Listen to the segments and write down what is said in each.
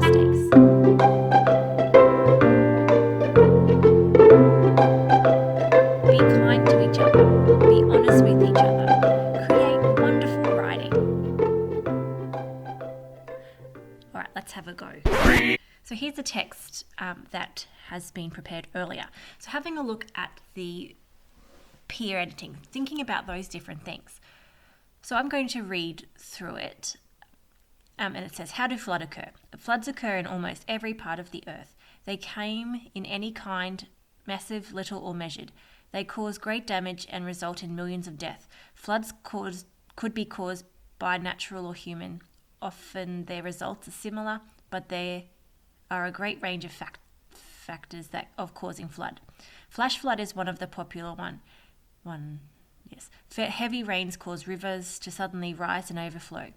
mistakes. Be kind to each other. Be honest with each other. Create wonderful writing. All right, let's have a go. So here's a text that has been prepared earlier. So having a look at the peer editing, thinking about those different things. So I'm going to read through it. And it says, how do floods occur? Floods occur in almost every part of the earth. They came in any kind, massive, little or measured. They cause great damage and result in millions of deaths. Floods could be caused by natural or human. Often their results are similar, but there are a great range of factors of causing flood. Flash flood is one of the popular Yes. Heavy rains cause rivers to suddenly rise and overflow.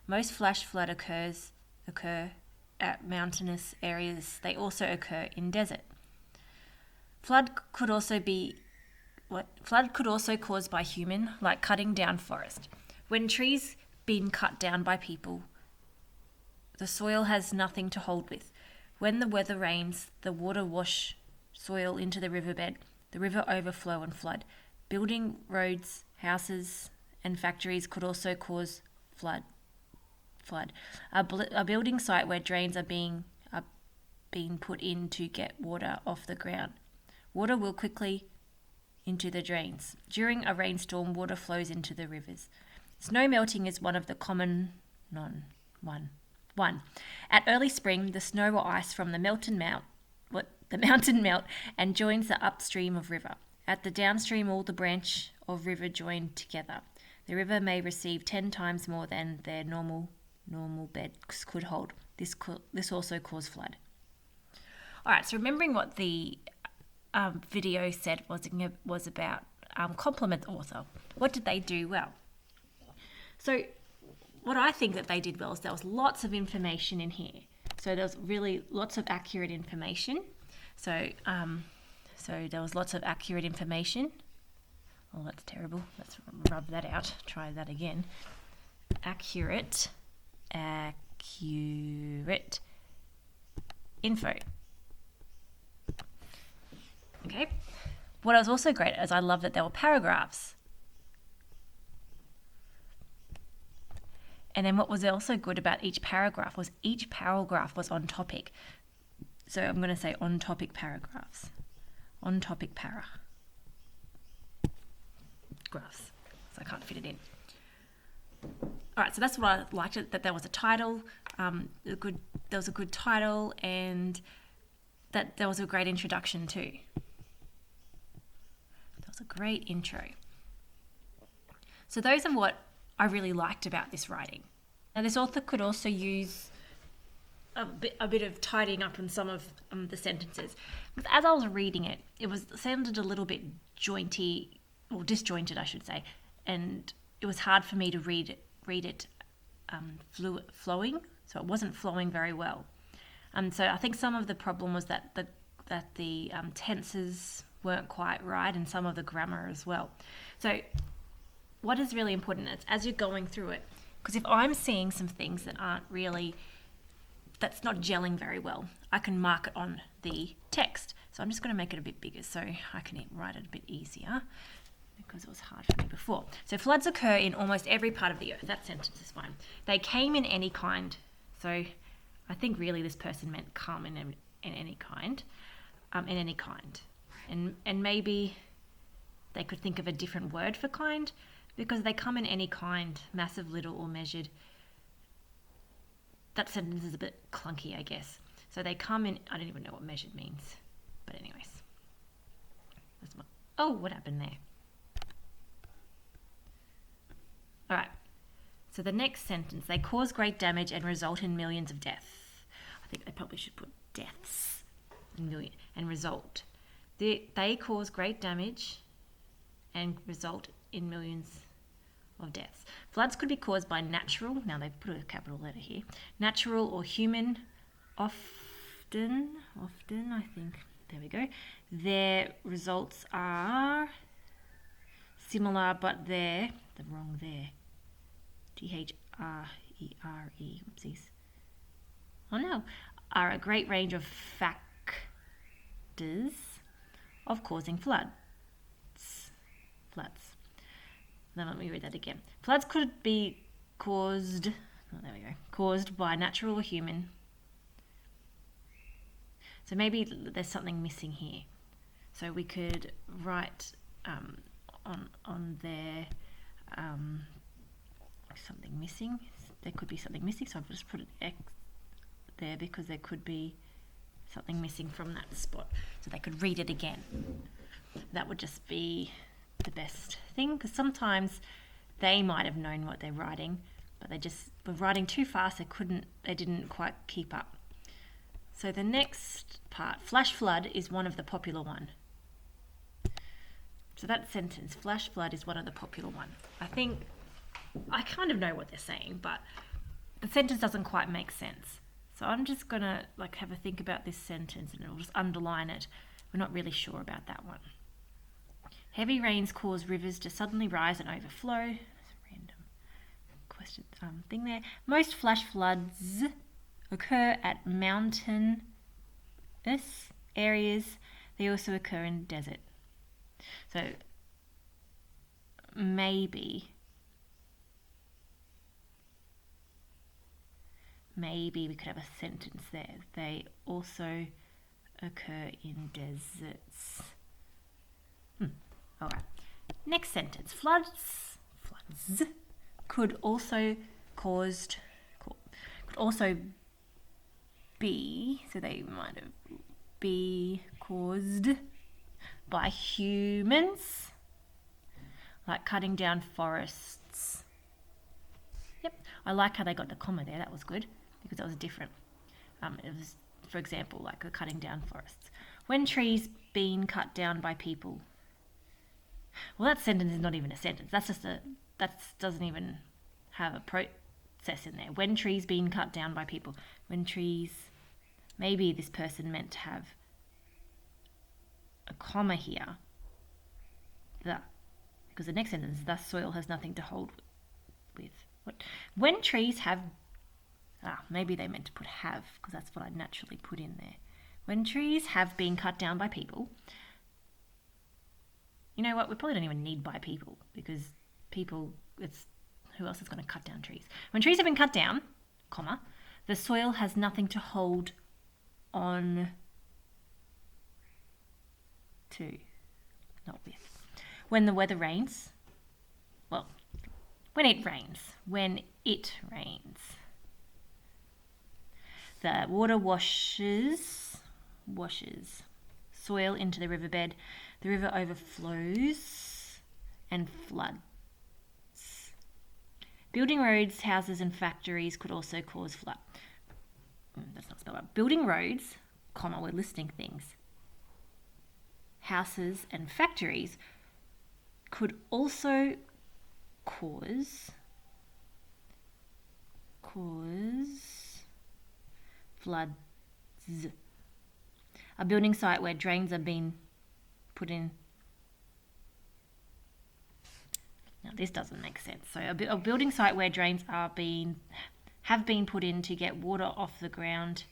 Most flash flood occur at mountainous areas. They also occur in desert. Flood could also caused by human, like cutting down forest. When trees been cut down by people, the soil has nothing to hold with. When the weather rains, the water wash soil into the riverbed. The river overflow and flood. Building roads, houses, and factories could also cause flood. A building site where drains are being put in to get water off the ground. Water will quickly into the drains. During a rainstorm, water flows into the rivers. Snow melting is one of the common one. At early spring, the snow or ice from the mountain melt and joins the upstream of river. At the downstream, all the branch of river join together. The river may receive 10 times more than their normal beds could hold. This also causes flood. All right, so remembering what the video said was about compliment the author. What did they do well? So what I think that they did well is there was lots of information in here. So there was really lots of accurate information. So there was lots of accurate information. Oh, that's terrible. Let's rub that out. Try that again. Accurate info. Okay. What was also great is I love that there were paragraphs. And then what was also good about each paragraph was on topic. So I'm going to say on topic paragraphs. On topic paragraphs. So I can't fit it in. All right, so that's what I liked, that there was a title, there was a good title, and that there was a great introduction too. That was a great intro. So those are what I really liked about this writing. Now this author could also use a bit of tidying up on some of the sentences. As I was reading it, sounded a little bit disjointed, I should say, and it was hard for me to read it flowing, so it wasn't flowing very well. So I think some of the problem was that the tenses weren't quite right, and some of the grammar as well. So what is really important is as you're going through it, because if I'm seeing some things that's not gelling very well, I can mark it on the text. So I'm just going to make it a bit bigger so I can write it a bit easier, because it was hard for me before. So floods occur in almost every part of the earth. That sentence is fine. They came in any kind. So I think really this person meant come in any kind. And maybe they could think of a different word for kind, because they come in any kind, massive, little, or measured. That sentence is a bit clunky, I guess. So they come in, I don't even know what measured means. But anyways. What happened there? All right. So the next sentence, they cause great damage and result in millions of deaths. I think they probably should put deaths and result. They cause great damage and result in millions of deaths. Floods could be caused by natural, now they've put a capital letter here, natural or human, often, I think, there we go. Their results are similar, but they're the wrong there. Threere, oopsies. Oh no, are a great range of factors of causing floods. Then let me read that again. Floods could be caused by natural or human. So maybe there's something missing here. So we could write on there something missing. There could be something missing, so I've just put an X there because there could be something missing from that spot. So they could read it again. That would just be the best thing, because sometimes they might have known what they're writing, but they just were writing too fast. They didn't quite keep up. So the next part, flash flood, is one of the popular one. So that sentence, flash flood, is one of the popular one. I think I kind of know what they're saying, but the sentence doesn't quite make sense. So I'm just gonna have a think about this sentence, and I'll just underline it. We're not really sure about that one. Heavy rains cause rivers to suddenly rise and overflow. That's a random question thing there. Most flash floods occur at mountainous areas. They also occur in desert. So maybe we could have a sentence there. They also occur in deserts. All right. Next sentence. Floods could also be, so they might have be caused by humans, like cutting down forests. Yep. I like how they got the comma there. That was good, because that was different. It was, for example, like the cutting down forests. When trees being cut down by people. Well, that sentence is not even a sentence. That doesn't even have a process in there. When trees being cut down by people. When trees, maybe this person meant to have a comma here. Because the next sentence, thus soil has nothing to hold with. What? When trees have, maybe they meant to put have, because that's what I naturally put in there. When trees have been cut down by people. You know what? We probably don't even need by people, because people, it's who else is going to cut down trees? When trees have been cut down, comma, the soil has nothing to hold on to, not with. When the weather rains, when it rains, the water washes soil into the riverbed. The river overflows and floods. Building roads, houses and factories could also cause flood. That's not spelled out. Building roads, comma, we're listing things. Houses and factories could also cause floods. A building site where drains are being put in. Now this doesn't make sense. So a building site where drains have been put in to get water off the ground.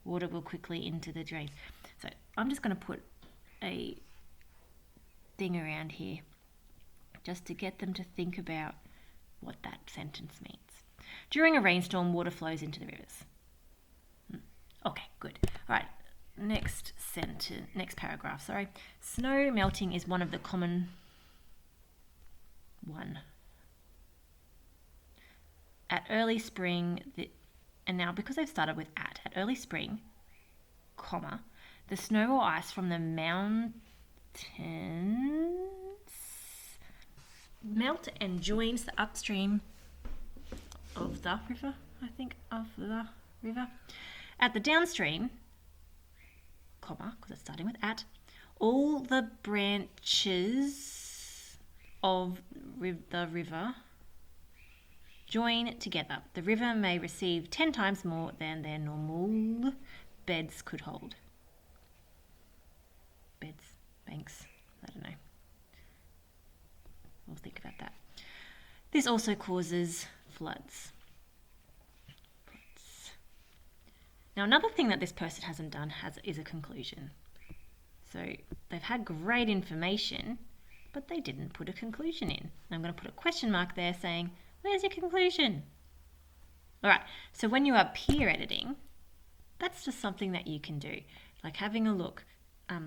Water will quickly into the drain. So I'm just going to put a thing around here just to get them to think about what that sentence means. During a rainstorm, water flows into the rivers. Okay, good. All right. Next paragraph, Snow melting is one of the common one. At early spring, and now because they've started with at early spring, comma, the snow or ice from the mountains melt and joins the upstream of the river, At the downstream, comma, because it's starting with at, all the branches of the river join together. The river may receive 10 times more than their normal beds could hold. Beds, banks, I don't know. We'll think about that. This also causes floods. Now, another thing that this person hasn't done is a conclusion. So they've had great information, but they didn't put a conclusion in. I'm going to put a question mark there saying, where's your conclusion? All right, so when you are peer editing, that's just something that you can do, like having a look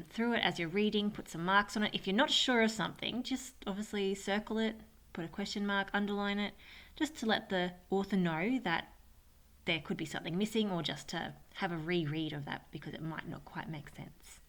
through it as you're reading, put some marks on it. If you're not sure of something, just obviously circle it, put a question mark, underline it, just to let the author know that there could be something missing, or just to have a reread of that because it might not quite make sense.